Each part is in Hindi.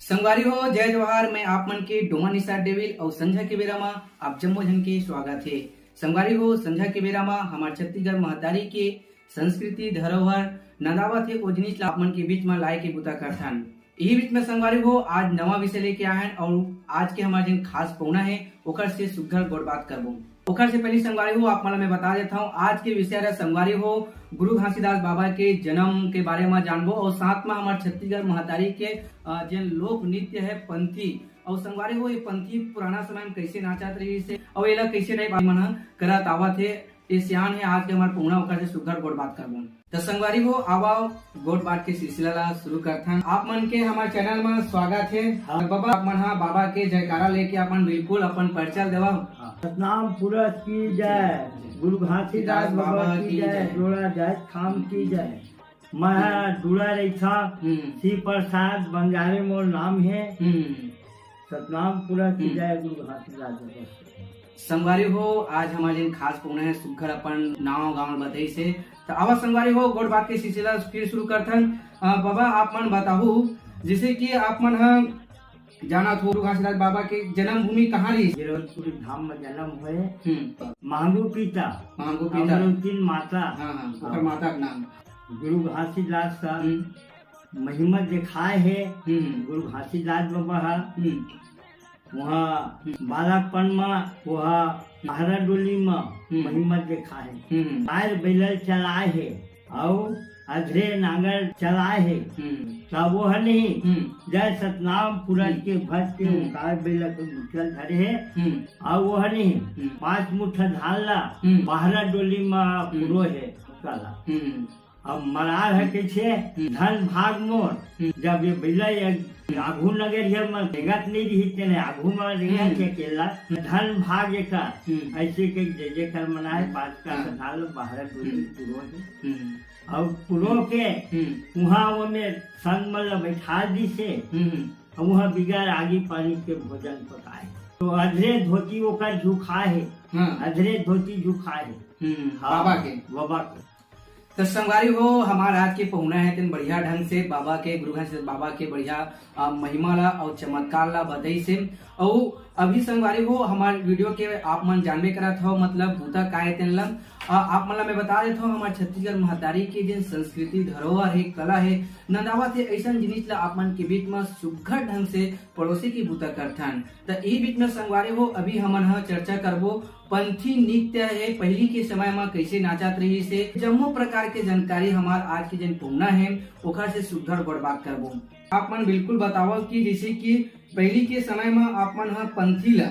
संगवारी हो जय जवाहर। मैं आप मन के डोमा निसार डेविल और संझा के बेरा में आप जम्मो जन के स्वागत है। संगवारी हो संझा के बेरा में हमारे छत्तीसगढ़ महतारी के संस्कृति धरोहर नदावत है ओ जिनिस आप मन के बीच में लाए के बुता करथन। यही बीच में संगवारी हो आज नवा विषय लेके आए हैं और आज के हमारे जिन खास पौना है ओकर से सुघर गोड़ बात करबो। ओकर से पहले संगवारी हो आप मन मैं बता देता हूँ आज के विषय है संगवारी हो गुरु घासीदास बाबा के जन्म के बारे में जानबो और साथ में हमारे छत्तीसगढ़ महतारी के जिन लोक नृत्य है पंथी और संगवारी हो ये पंथी पुराना समय में कैसे नाचत रही से और एला कैसे टाइप मन करत आवत है ये सियान है आज के हमारे पौना ओकर से सुघर गोड़ बात करबो। तो संगवारी हो आवाओ गोड़ बात के सिलसिला ला शुरू करथन। आप मन के हमारे चैनल में स्वागत है। बाबा आप मन बाबा के जयकारा लेके अपन बिल्कुल अपन परिचय देवा। सतनाम पुरस की जय, गुरु घासीदास बाबा की जय, जोड़ा जय खाम की जय। मैं जुड़ा रही था श्री प्रसाद बंजारे मोर नाम है। सतनाम पुरस की जय, गुरु घासीदास बाबा। संगवारी हो आज हमारे खास पौना है सुघर अपन नाव गाँव बताई से तो अब संगवारी हो गोड़ बात के सिलसिला फिर शुरू करथन। बाबा आप मन बताहू जैसे कि आप मन जाना थो गुरु घासीदास बाबा के जन्म भूमि कहाँ रही? गिरवलपुरी धाम में जन्म हुए। मांगू पिता तीन माता। ओकर माता का नाम गुरु घासीदास का महिमा दिखाए है। गुरु घासीदास बाबा वहाँ बालकपन में वहाँ महारा डोली में महिमा देखा है। पैर बैल चलाए है और अधरे नांगर चलाए है तब वो नहीं जय सतनाम पुरन के भक्त के कार बैल के मुठल धरे है और वो नहीं 5 मुठ्ठा धाला महारा डोली में पुरो है काला। अब मरार है कैसे धन भाग मोर जब ये बैल आघू नगर में जगत नहीं रही तेने आघू में रह के केला धन भाग का ऐसे के जय कर मनाए 5 का धाल बाहर पुरो है और पुरो के वहाँ वो में संग मतलब बैठा दी से वहाँ बिगाड़ आगे पानी के भोजन पकाए तो अधरे धोती वो का झुका है। अधरे धोती झुका है बाबा के तो संगवारी हो हमारा आज के पहुना है तीन बढ़िया ढंग से बाबा के गुरु घासीदास बाबा के बढ़िया महिमा ला और चमत्कार ला बताई से और अभी संगवारी हो हमारे वीडियो के आप मन जानबे करत हो मतलब भूता काय तेन ला आप मन मैं बता देता हूँ हमारे छत्तीसगढ़ महतारी के जिन संस्कृति धरोहर है कला है नदावत है ऐसा जिनिस ला आप मन के बीच में सुघर ढंग से पड़ोसी की भूता करथन। तो यही बीच में संगवारी हो अभी हमन चर्चा करबो पंथी नृत्य है पहली के समय में कैसे नाचत रही से जम्मो प्रकार के जानकारी हमार आज के जन पौना है ओखर से सुघर गोड़ बात करबो। आप मन बिल्कुल बताओ कि जैसे कि पहली के समय में आप मन पंथी ला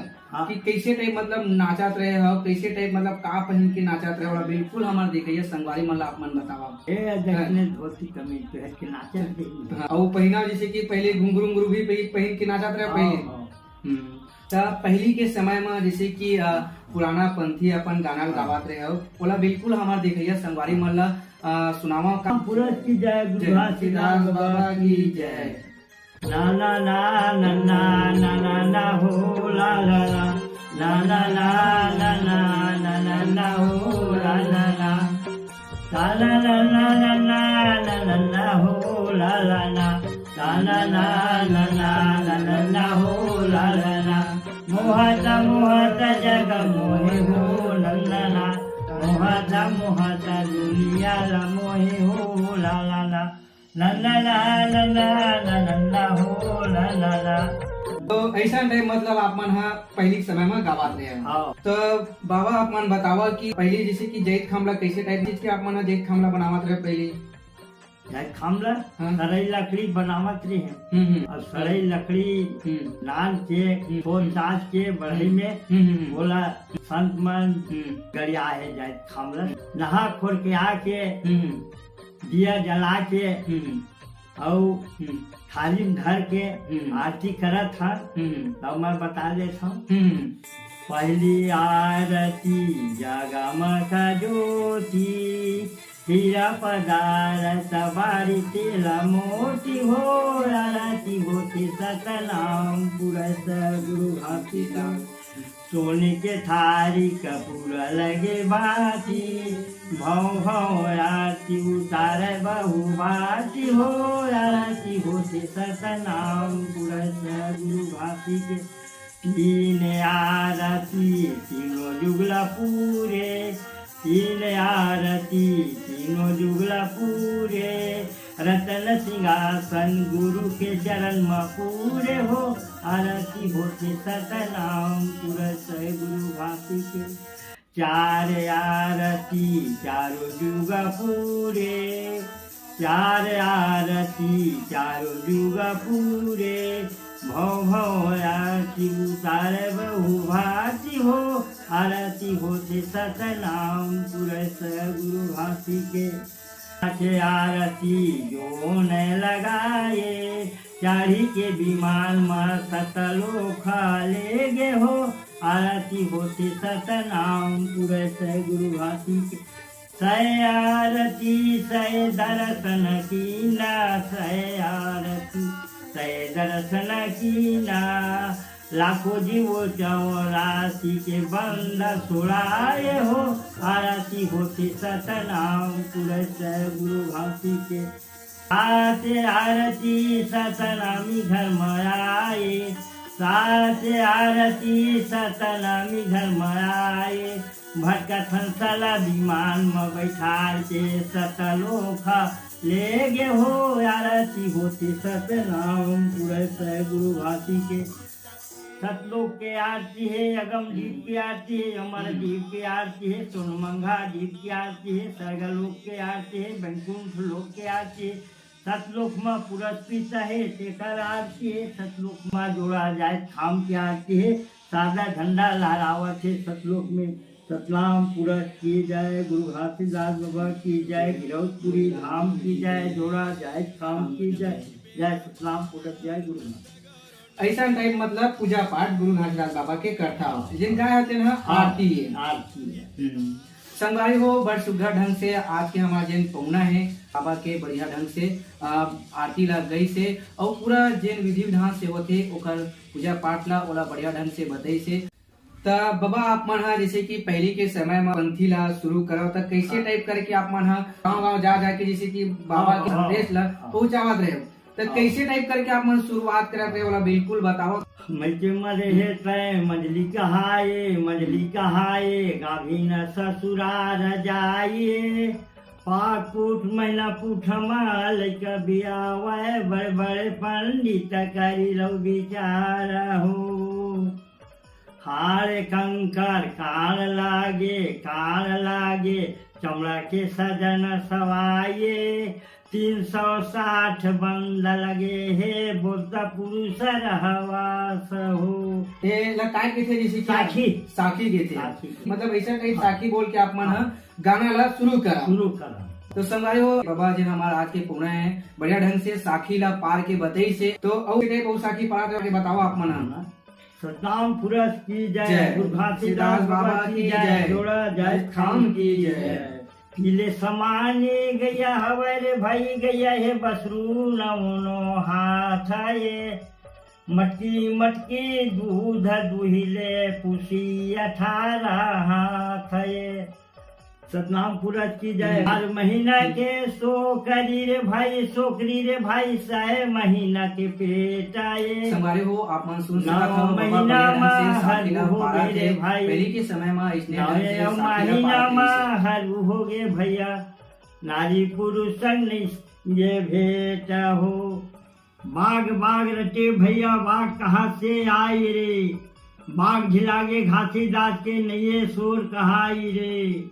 कि कैसे टाइप मतलब नाचत रहे हो कैसे टाइप मतलब का पहन के नाचत रहे हो बिल्कुल हमारे देखिए संगवारी मन आप मन बताओ। धोती कमीज पहन के नाचत और पहना जैसे कि पहले घुंघरू भी पहन के नाचत रहे पहले। तो पहली के समय में जैसे कि पुराना पंथी अपन गाना गावत रहे हो ओला बिल्कुल हमारे देखिए संगवारी मन ला सुनावा का पुरस की जय, गुरु घासीदास बाबा की जय। ना ना ना ना ना ना ना ना हो ला ला ला ना ना ना ना ना ना ना ना हो ला ला ला ला ला ला ला ला ला ला ला हो ला ला ला ला ला ला ला ला ला ला हो ला ला ला मोहता मोहता जग मोहे हो नंदना मोहता मोहता दुनिया ला मोहे हो ला ला ला ला ला ला ला ला ला ला हो ला ला ला। तो ऐसा टाइम मतलब आप मन पहले समय में गावत रहे हैं। तो बाबा आप मन बतावा कि पहले जैसे कि जैत खामला कैसे टाइप चीज के आप मन जैत खामला बनावत रहे पहले? जैत खामला सराई लकड़ी बनावत रहे हैं और सराई लकड़ी लाल के फोन चाच के बढ़ई में बोला संत मन गरिया है जैत खामला नहा खोर के आके दिया जला के और थाली में धर के आरती करत था तब मैं बता देता हूँ। पहली आरती जगमगा ज्योति हीरा पदारथ बारी तेला मोती हो आरती होती सतनाम पुरस गुरु घासीदास सोने के थारी कपूर लगे बाती, भौ भौ आरती उतारे बहु भाती हो, आरती होते सतनाम पुरस गुरु भाती के। तीन आरती तीनों जुगला पूरे, तीन आरती तीनों जुगला पूरे, रतन सिंहासन गुरु के चरण में पूरे हो, आरती होते सतनाम पुरस गुरु भाती के। चार आरती चारों जुग पूरे, चार आरती चारों जुग पूरे, भौ भौ आरती उतारे बहु भाती हो, आरती होते सतनाम पुरस गुरु भाती के। आरती जो न लगाए, चारी के विमान में सतलोक ले गे हो, आरती होते सतनाम पुरस गुरु भाती के। सय आरती सय दर्शन कीना, सय आरती सय दर्शन कीना, लाखों जीवो चौरासी के बंद सुड़ाए हो, आरती होती सतनाम पुरस गुरु भाती के। सात आरती सतनामी घर में आए, सात आरती सतनामी घर में आए, भटकत हंसला विमान में बैठाल के सतलोक ले गे हो, आरती होती सतनाम पुरस गुरु भाती के। सतलोक के आरती है, अगम दीप की आरती है, अमर दीप की आरती है, सोनमंगा दीप की आरती है, सर्गलोक के आरती है, वैकुंठ लोक के आरती है। सतलोक में पुरस्कृत है तेकर आरती है, सतलोक में जोड़ा जाए थाम की आरती है, सादा झंडा लहरावत है सतलोक में। सतनाम पुरस की जाए, गुरु घासीदास बाबा की जाए, गिरौदपुरी धाम की जाए, जोड़ा जाए थाम की जाए, जय सतनाम पुरस जय गुरु। ऐसा टाइप मतलब पूजा पाठ गुरु घासीदास बाबा के करता हो, जिनका है ना आरती है, आरती है। संगवारी हो बड़ सुघर ढंग से आज के हमारे जैन पौना है बाबा के बढ़िया ढंग से आरती लग गई से और पूरा जैन विधि विधान से होते ओकर पूजा पाठ ला ओला बढ़िया ढंग से बताई से। त बाबा आप मन हा जैसे कि पहले के समय में पंथी ला शुरू करो त कैसे टाइप करके आप मन हा गाँव जा जाके जैसे कि बाबा के संदेश ला पहुँचावत रहे, तो कैसे टाइप करके आप मन शुरुआत करत रहे वाला बिल्कुल बताओ। मजे मरे तय मजली कहाए गाभिन ससुरार जाइए, पाक पुठ महिला पुठ माल बियावे, बड़े बड़े पंडित करी लो विचार हो। हार कंकर काल लागे चमड़ा के सजन सवाये, 360 बंद लगे हे बुद्ध पुरुष रहवास हो। ये लकाय के थे जैसे साखी के थे, मतलब ऐसा कहीं साखी बोल के आप मन गाना ला शुरू करा। तो संगवारी हो बाबा जी हमारा आज के पौना है बढ़िया ढंग से साखी ला पार के बताई से, तो और साखी पार करके बताओ आप मन। सतनाम पुरस की जय, गुरु घासीदास बाबा की जय, जोड़ा जाए खाम की जय। पीले समाने गया हवर भाई गया है बसरू नवनो हाथ ये, मटकी दूध दुहिले पुसी 18 हाथ ये। सतनाम पुरस की जय। हर महीना के सोकरी रे भाई साय महीना के पेट आए। संगवारी हो आप मन सुन महीना में हर हो गए भाई, पहले के समय में इसने महीना में हर हो गए भैया, नारी पुरुष संग ये भेट हो। बाग रटे भैया बाग कहाँ से आई रे, बाग झिलागे घासीदास के नये शोर कहाई रे।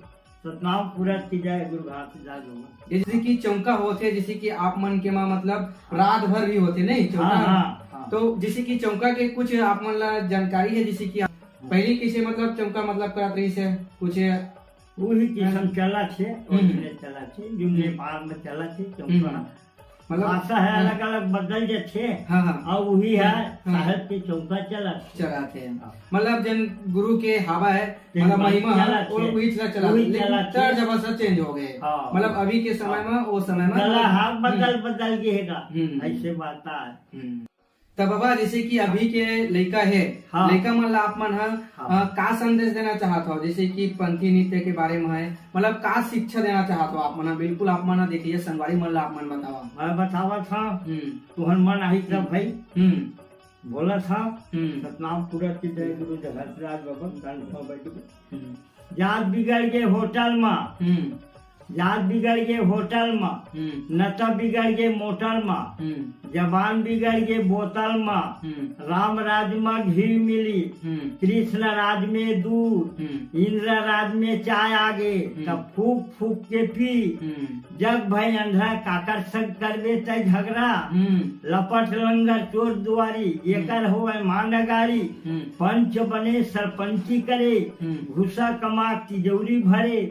सतनाम पुरस की जय, गुरु घासीदास बाबा। जैसे कि चौका होते जैसे कि आप मन के माँ मतलब रात भर भी होते नहीं चौका। हाँ। तो जैसे कि चौका के कुछ आप मन ला जानकारी है, जैसे कि पहले किसे मतलब चौका मतलब करत रही से कुछ वही किस्म चला छे जुमले पार में चला छे चौका, मतलब भाषा है अलग अलग बदल जाते। हाँ। और वही है साहब के चौका चला थे, मतलब जन गुरु के हवा है मतलब महिमा और वही चला लेकिन जब सब चेंज हो गए, मतलब अभी के समय में वो समय में हाथ बदल गएगा ऐसे बात है। तो बाबा जैसे कि अभी के लड़का है, हाँ। लड़का मन ला आप मन हाँ। का संदेश देना चाहत हो, जैसे कि पंथी नृत्य के बारे में है, मतलब का शिक्षा देना चाहत हो आप मन? बिल्कुल आप मन देखिए, संगवारी मन ला आप मन बतावा। मैं बतावा था तुहर मन आई तब भाई बोला था सतनाम पूरा की जय गुरु जगतराज बाबा जात बिगड़ गए होटल में, जात बिगड़ गए होटल में, नता बिगड़ गए मोटर में, जबान बिगड़ गए बोतल में, राम राज में घी मिली, कृष्ण राज में दूध, इंद्र राज में चाय आगे, तब फूक फूक के पी, जग भाई अंधा काकर संग करबे तय झगड़ा, लपट लंगर चोर दुआरी एकर हो मांडगारी, पंच बने सरपंची करे, घुसा कमा तिजोरी भरे,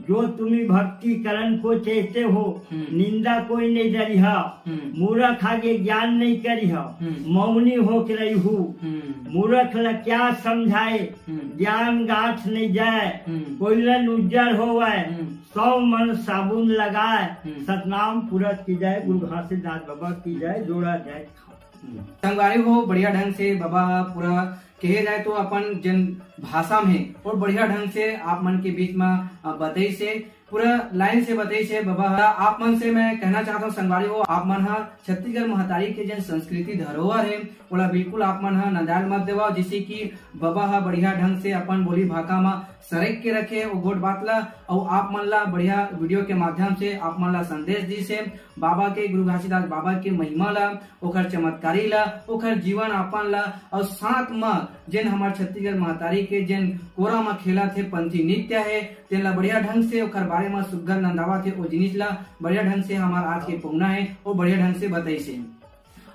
जो तुम्हें भक्ति करण को चाहते हो, निंदा कोई नहीं डरिहा, मूर्ख आगे ज्ञान नहीं करिहा, मौनी हो के रही हूँ, मूर्ख ला क्या समझाए, ज्ञान गांठ नहीं जाए, कोयलन उज्जर होवे, 100 मन साबुन लगाए, सतनाम पूरा की जाए, गुरु घासीदास बाबा की जाए, जोड़ा जाए। संगवारी हो बढ़िया ढंग से बाबा पूरा कहे जाए तो अपन जन भाषा में और बढ़िया ढंग से आप मन के बीच में बताई से पूरा लाइन से बताई से बाबा आप मन से मैं कहना चाहता हूँ संगवारी हो, आप मन छत्तीसगढ़ महतारी के जन संस्कृति धरोहर है ओला बिल्कुल आप मन नदाल मत देवा, जिससे कि बाबा बढ़िया ढंग से अपन बोली भाषा में सरेक के रखे वो गोट बात ला, और आप मन ला बढ़िया वीडियो के माध्यम से आप मन ला संदेश दी से बाबा के गुरु घासीदास बाबा के महिमा ला, ओखर चमत्कारी ला, ओखर जीवन आपन ला, और साथ में जिन हमारे छत्तीसगढ़ महतारी के जिन कोरा में खेला थे पंथी नृत्य है तेन ला बढ़िया ढंग से ओखर बारे में सुग्घर नंदावा थे, वो जिनिस ला बढ़िया ढंग से हमारा आज के पौना है वो बढ़िया ढंग से बताई से।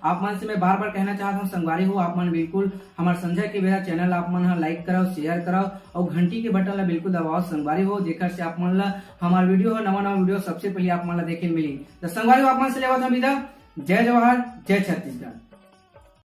आप मन से मैं बार बार कहना चाहता हूँ संगवारी हो, आप मन बिल्कुल हमारे संजय के बेरा चैनल आप मन लाइक कराओ, शेयर कराओ और घंटी के बटन ला बिल्कुल दबाओ संगवारी हो, जेकर से आप मन ला हमारा वीडियो हो नवा वीडियो सबसे पहले आप मन ला देखे मिली। तो संगवारी हो आप मन से लेवा था विदा। जय जवाहर, जय छत्तीसगढ़।